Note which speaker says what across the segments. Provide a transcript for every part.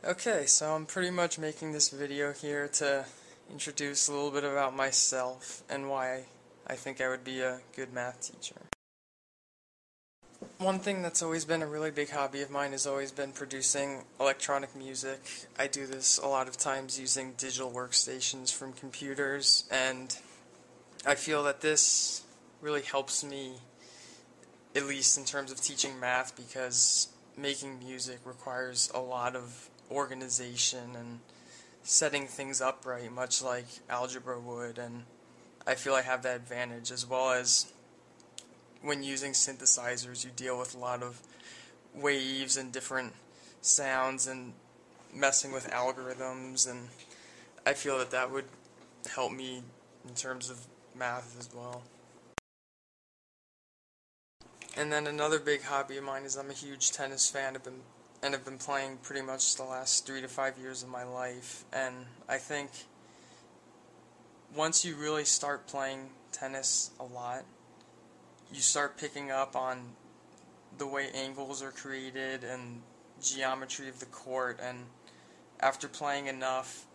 Speaker 1: Okay, so I'm pretty much making this video here to introduce a little bit about myself and why I think I would be a good math teacher. One thing that's always been a really big hobby of mine has always been producing electronic music. I do this a lot of times using digital workstations from computers, and I feel that this really helps me, at least in terms of teaching math, because making music requires a lot of organization and setting things up right, much like algebra would, and I feel I have that advantage, as well as when using synthesizers you deal with a lot of waves and different sounds and messing with algorithms, and I feel that that would help me in terms of math as well. And then another big hobby of mine is I'm a huge tennis fan. I've been playing pretty much the last 3 to 5 years of my life, and I think once you really start playing tennis a lot, you start picking up on the way angles are created and geometry of the court, and after playing enough,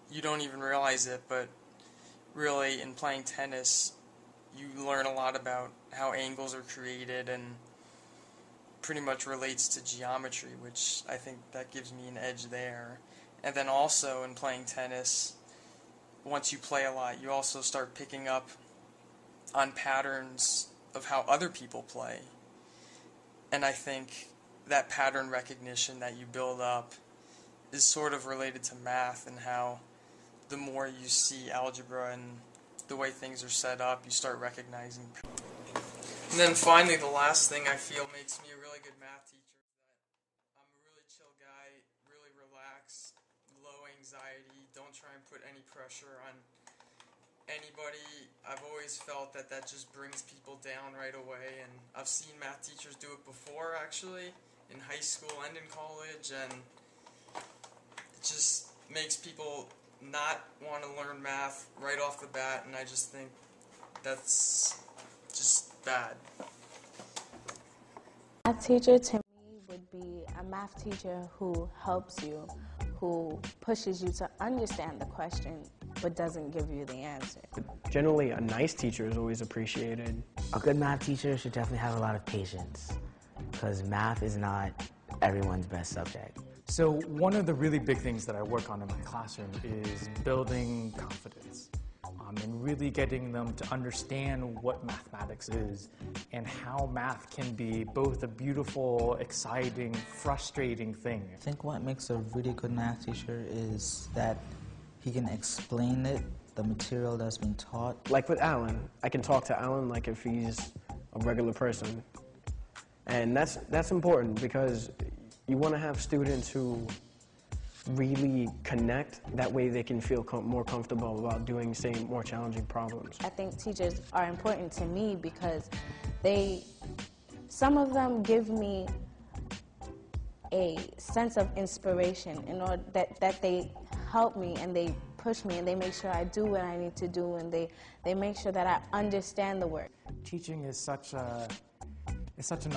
Speaker 1: you don't even realize it, but really in playing tennis, you learn a lot about how angles are created and pretty much relates to geometry, which I think that gives me an edge there. And then also in playing tennis, once you play a lot, you also start picking up on patterns of how other people play. And I think that pattern recognition that you build up is sort of related to math, and how the more you see algebra and the way things are set up, you start recognizing. And then finally, the last thing I feel makes me a really good math teacher is that I'm a really chill guy, really relaxed, low anxiety, don't try and put any pressure on anybody. I've always felt that that just brings people down right away, and I've seen math teachers do it before, actually, in high school and in college, and it just makes people not want to learn math right off the bat, and I just think that's just bad.
Speaker 2: A math teacher to me would be a math teacher who helps you, who pushes you to understand the question but doesn't give you the answer.
Speaker 3: Generally, a nice teacher is always appreciated.
Speaker 4: A good math teacher should definitely have a lot of patience, because math is not everyone's best subject.
Speaker 5: So one of the really big things that I work on in my classroom is building confidence, and really getting them to understand what mathematics is and how math can be both a beautiful, exciting, frustrating thing.
Speaker 6: I think what makes a really good math teacher is that he can explain the material that's been taught.
Speaker 3: Like with Alan, I can talk to Alan like if he's a regular person. And that's important, because you want to have students who really connect. That way they can feel more comfortable about doing, say, more challenging problems.
Speaker 2: I think teachers are important to me because some of them give me a sense of inspiration in order that they help me and they push me and they make sure I do what I need to do, and they make sure that I understand the work.
Speaker 5: Teaching is such an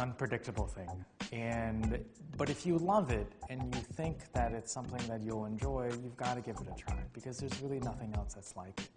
Speaker 5: unpredictable thing, but if you love it and you think that it's something that you'll enjoy, you've got to give it a try, because there's really nothing else that's like it.